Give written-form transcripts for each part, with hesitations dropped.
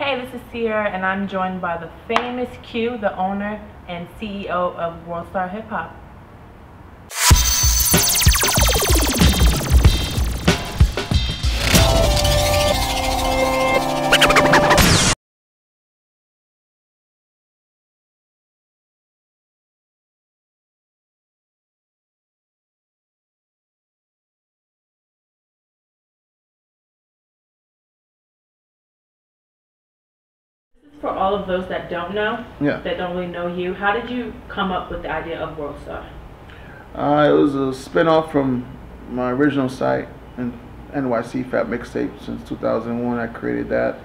Hey, this is Cierra, and I'm joined by the famous Q, the owner and CEO of WorldStar Hip Hop. For all of those that don't know, that don't really know you, how did you come up with the idea of WorldStar? It was a spin-off from my original site, NYC Fat Mixtape. Since 2001, I created that.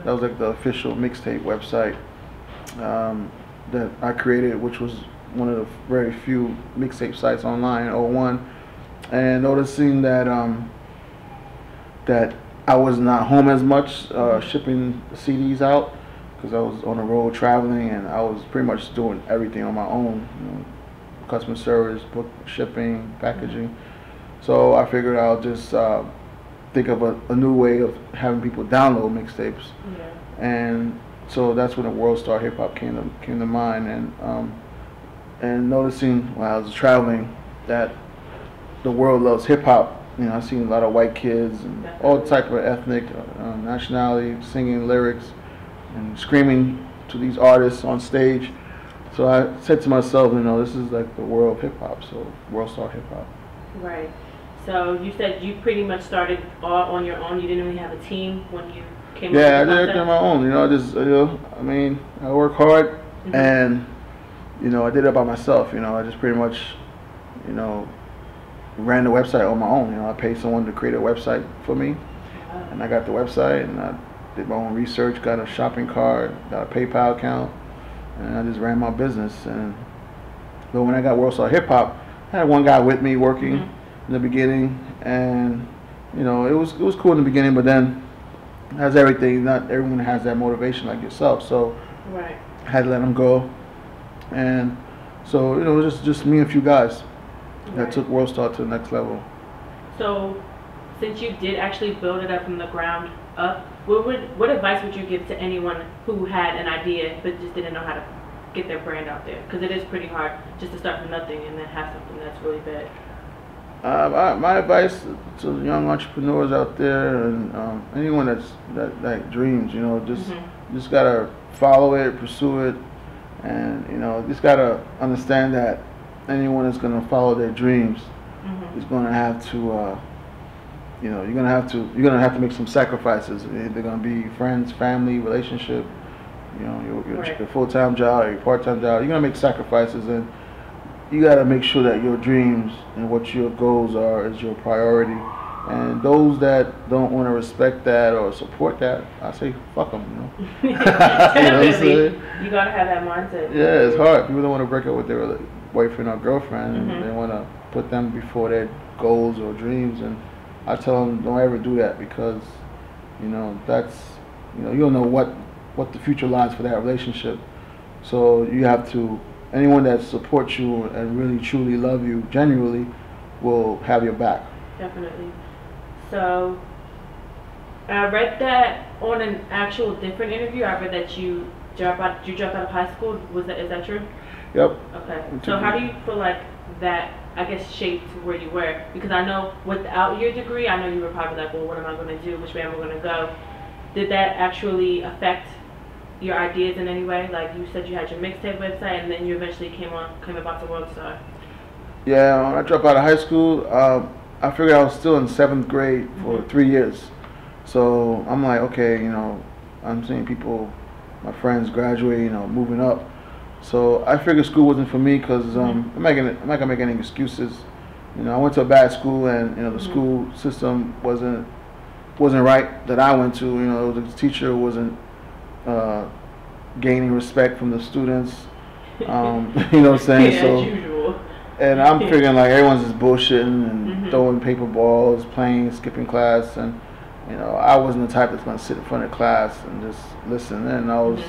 That was like the official mixtape website that I created, which was one of the very few mixtape sites online in '01. And noticing that that I was not home as much, shipping CDs out, because I was on the road traveling, and I was pretty much doing everything on my own, customer service, book shipping, packaging. So I figured I'll just think of a new way of having people download mixtapes. And so that's when the WorldStar Hip Hop came to mind, and noticing while I was traveling that the world loves hip hop. I seen a lot of white kids and all type of ethnic nationality singing lyrics and screaming to these artists on stage. So I said to myself, this is like the world of hip hop, so WorldStar Hip Hop. Right. So you said you pretty much started all on your own. You didn't really have a team when you came up with the concept? Yeah, I did everything on my own. I work hard, and I did it by myself. I just pretty much, ran the website on my own. I paid someone to create a website for me, and I got the website, and I did my own research, got a shopping cart, got a PayPal account, and I just ran my business. But when I got WorldStar Hip Hop, I had one guy with me working in the beginning, and it was cool in the beginning, but then as everything, not everyone has that motivation like yourself, so I had to let him go. And so it was just me and a few guys that took WorldStar to the next level. So since you did actually build it up from the ground up, what advice would you give to anyone who had an idea but just didn't know how to get their brand out there? Because it is pretty hard just to start from nothing and then have something that's really big. My advice to young entrepreneurs out there, and anyone that dreams, just gotta follow it, pursue it, and just gotta understand that anyone that's gonna follow their dreams is gonna have to. You're gonna have to make some sacrifices. They're gonna be friends, family, relationship. Your full-time job or your part-time job. You're gonna make sacrifices, and you gotta make sure that your dreams and what your goals are is your priority. And those that don't want to respect that or support that, I say fuck them. You know what I'm saying? You gotta have that mindset. Yeah, it's hard. People don't want to break up with their boyfriend or girlfriend, and they want to put them before their goals or dreams. And I tell them, don't ever do that, because that's you don't know what the future lies for that relationship. So you have to, anyone that supports you and really truly love you genuinely will have your back. Definitely. So I read that on an actual different interview. I read that you dropped out of high school. Is that true? Yep. Okay. So how do you feel like that, I guess, shaped where you were? Because I know without your degree, I know you were probably like, well, what am I going to do? Which way am I going to go? Did that actually affect your ideas in any way? Like you said, you had your mixtape website, and then you eventually came about to WorldStar. Yeah, when I dropped out of high school, I figured I was still in 7th grade for 3 years. So I'm like, okay, I'm seeing people, my friends graduate, moving up. So I figured school wasn't for me, because I'm not gonna make any excuses. I went to a bad school, and the school system wasn't right that I went to. The teacher wasn't gaining respect from the students. You know what I'm saying? Yeah, so, as usual. And I'm figuring like everyone's just bullshitting and throwing paper balls, playing, skipping class, and I wasn't the type that's gonna sit in front of class and just listen. And I was,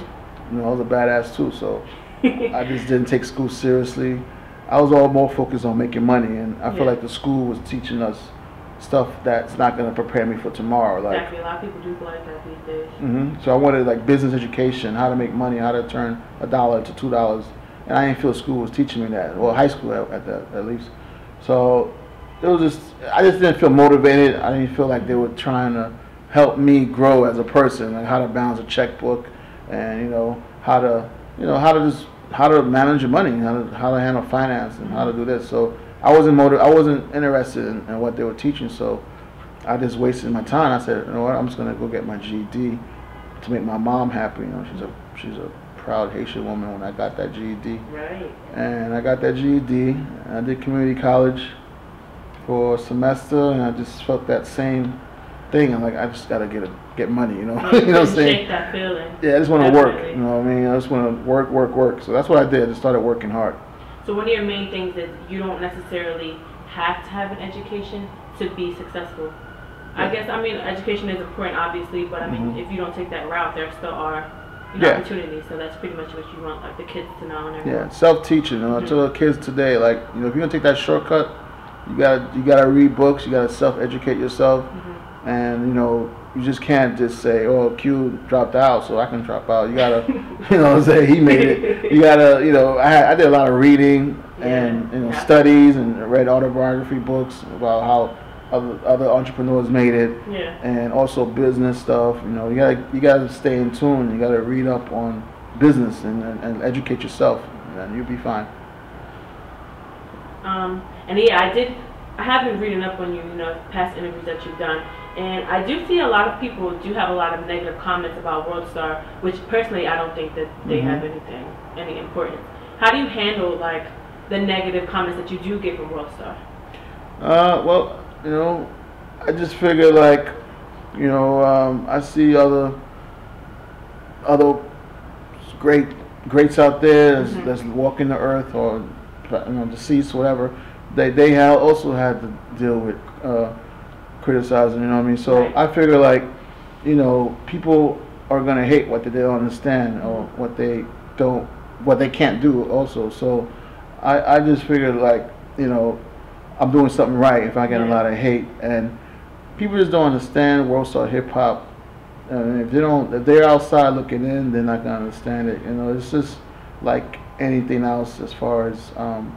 I was a badass too, so I just didn't take school seriously. I was all more focused on making money, and I feel like the school was teaching us stuff that's not going to prepare me for tomorrow. Like, exactly. A lot of people do feel like that these days. So I wanted like business education, how to make money, how to turn $1 to $2, and I didn't feel school was teaching me that, well, high school at least. So it was just, I just didn't feel motivated. I didn't feel like they were trying to help me grow as a person, like how to balance a checkbook, and how to manage your money, how to handle finance, and how to do this. So I wasn't interested in what they were teaching. So I just wasted my time. I said, you know what, I'm just gonna go get my GED to make my mom happy. She's a proud Haitian woman when I got that GED. Right. And I got that GED. I did community college for a semester, and I just felt that same thing. I'm like, I just gotta get money, Yeah, you know what I'm saying? Shake that feeling. Yeah, I just want to work. Definitely. You know what I mean? I just want to work. So that's what I did. I just started working hard. So one of your main things is you don't necessarily have to have an education to be successful. I guess, education is important, obviously, but if you don't take that route, there still are opportunities. So that's pretty much what you want, like the kids to know and everything. Yeah, self-teaching. To the kids today, like, if you're gonna take that shortcut, you gotta read books. You gotta self-educate yourself, and you just can't just say, oh, Q dropped out, so I can drop out. You gotta, say he made it. You gotta, I did a lot of reading and studies, and read autobiography books about how other entrepreneurs made it, and also business stuff. You gotta stay in tune. You gotta read up on business and educate yourself, and you'll be fine. I have been reading up on you, past interviews that you've done, and I do see a lot of people do have a lot of negative comments about WorldStar, which personally I don't think that they have any importance. How do you handle like the negative comments that you do get from WorldStar? Well, I just figure like, I see other greats out there that's walking the earth, or deceased, whatever. They also had to deal with criticizing. You know what I mean? So I figure like, people are gonna hate what they don't understand, or what they can't do also. So I just figured like, I'm doing something right if I get a lot of hate, and people just don't understand WorldStar Hip Hop. If they're outside looking in, they're not gonna understand it. It's just like anything else as far as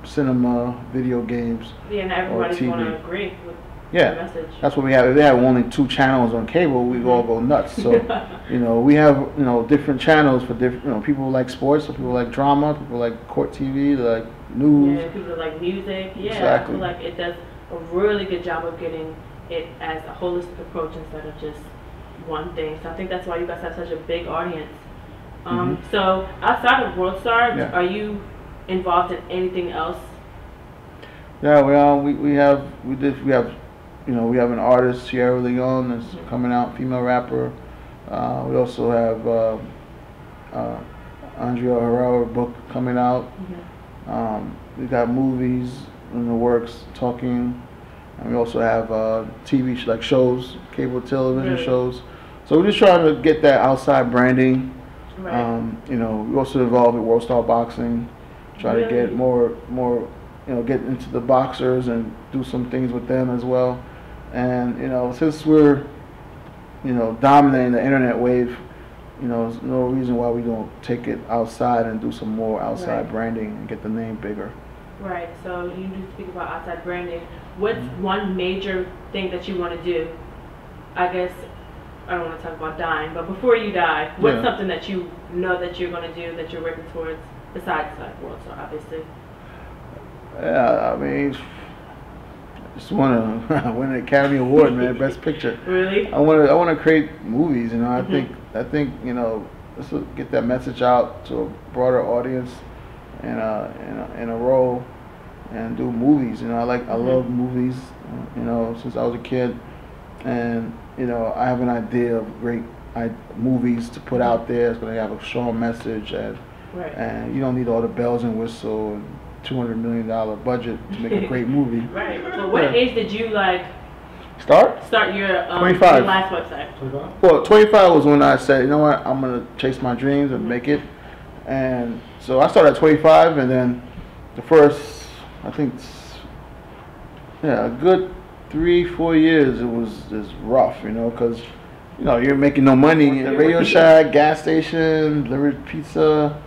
cinema, video games, and everybody's or TV. Gonna agree with the message. That's what we have. If they have only 2 channels on cable, we all go nuts. So we have different channels for different. People like sports, some people like drama, people like court TV, they like news. Yeah, people like music. Yeah, exactly. I feel like it does a really good job of getting it as a holistic approach instead of just one thing. So I think that's why you guys have such a big audience. So outside of WorldStar, are you involved in anything else? Yeah, we have an artist, Cierra that's coming out, female rapper. We also have Andrea Herrera book coming out. We got movies in the works, talking, and we also have TV shows, cable television shows. So we're just trying to get that outside branding. Right. We also involved with WorldStar Boxing, try to get more, get into the boxers and do some things with them as well. And since we're, dominating the internet wave, there's no reason why we don't take it outside and do some more outside branding and get the name bigger. Right. So you do speak about outside branding. What's one major thing that you want to do? I guess I don't want to talk about dying, but before you die, what's something that you know that you're going to do, that you're working towards, besides like WorldStar, obviously? Yeah, I just want to win an Academy Award, man, Best Picture. Really? I want to create movies. I think let's get that message out to a broader audience, in a role, and do movies. I love movies. Since I was a kid, and I have an idea of great movies to put out there. It's going to have a strong message, and you don't need all the bells and whistles and $200 million budget to make a great movie. Right. So what age did you start your 25. Your last website? 25. Well, 25 was when I said, you know what, I'm gonna chase my dreams and make it. And so I started at 25, and then the first, I think, a good 3-4 years, it was just rough, because you're making no money at the Radio Shack, gas station, delivered pizza.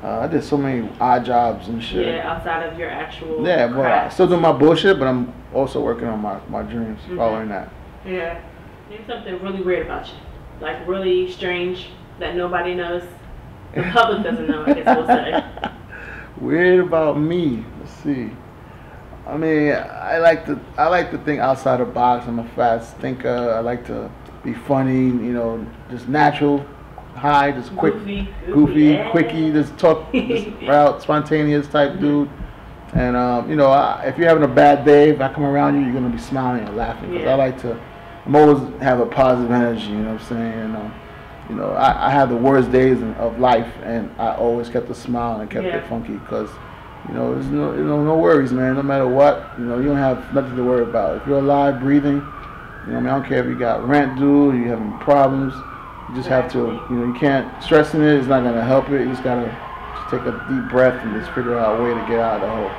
I did so many odd jobs and shit. Yeah, outside of your actual. Yeah, but I still do my bullshit, but I'm also working on my dreams, following that. Yeah, there's something really weird about you, like really strange that nobody knows. The public doesn't know, I guess we'll say. Weird about me. Let's see. I mean, I like to think outside the box. I'm a fast thinker. I like to be funny, just natural, high, just quick, goofy, yeah. quickie, just talk, just route, spontaneous type dude. And if you're having a bad day, if I come around you, you're gonna be smiling and laughing. Because I'm always have a positive energy. You know what I'm saying? I had the worst days of life, and I always kept a smile and kept it funky. Because there's no worries, man. No matter what, you don't have nothing to worry about. If you're alive, breathing, I don't care if you got rent due, you having problems. You just have to, you can't stressing it. It's not gonna help it. You just gotta take a deep breath and just figure out a way to get out of the hole.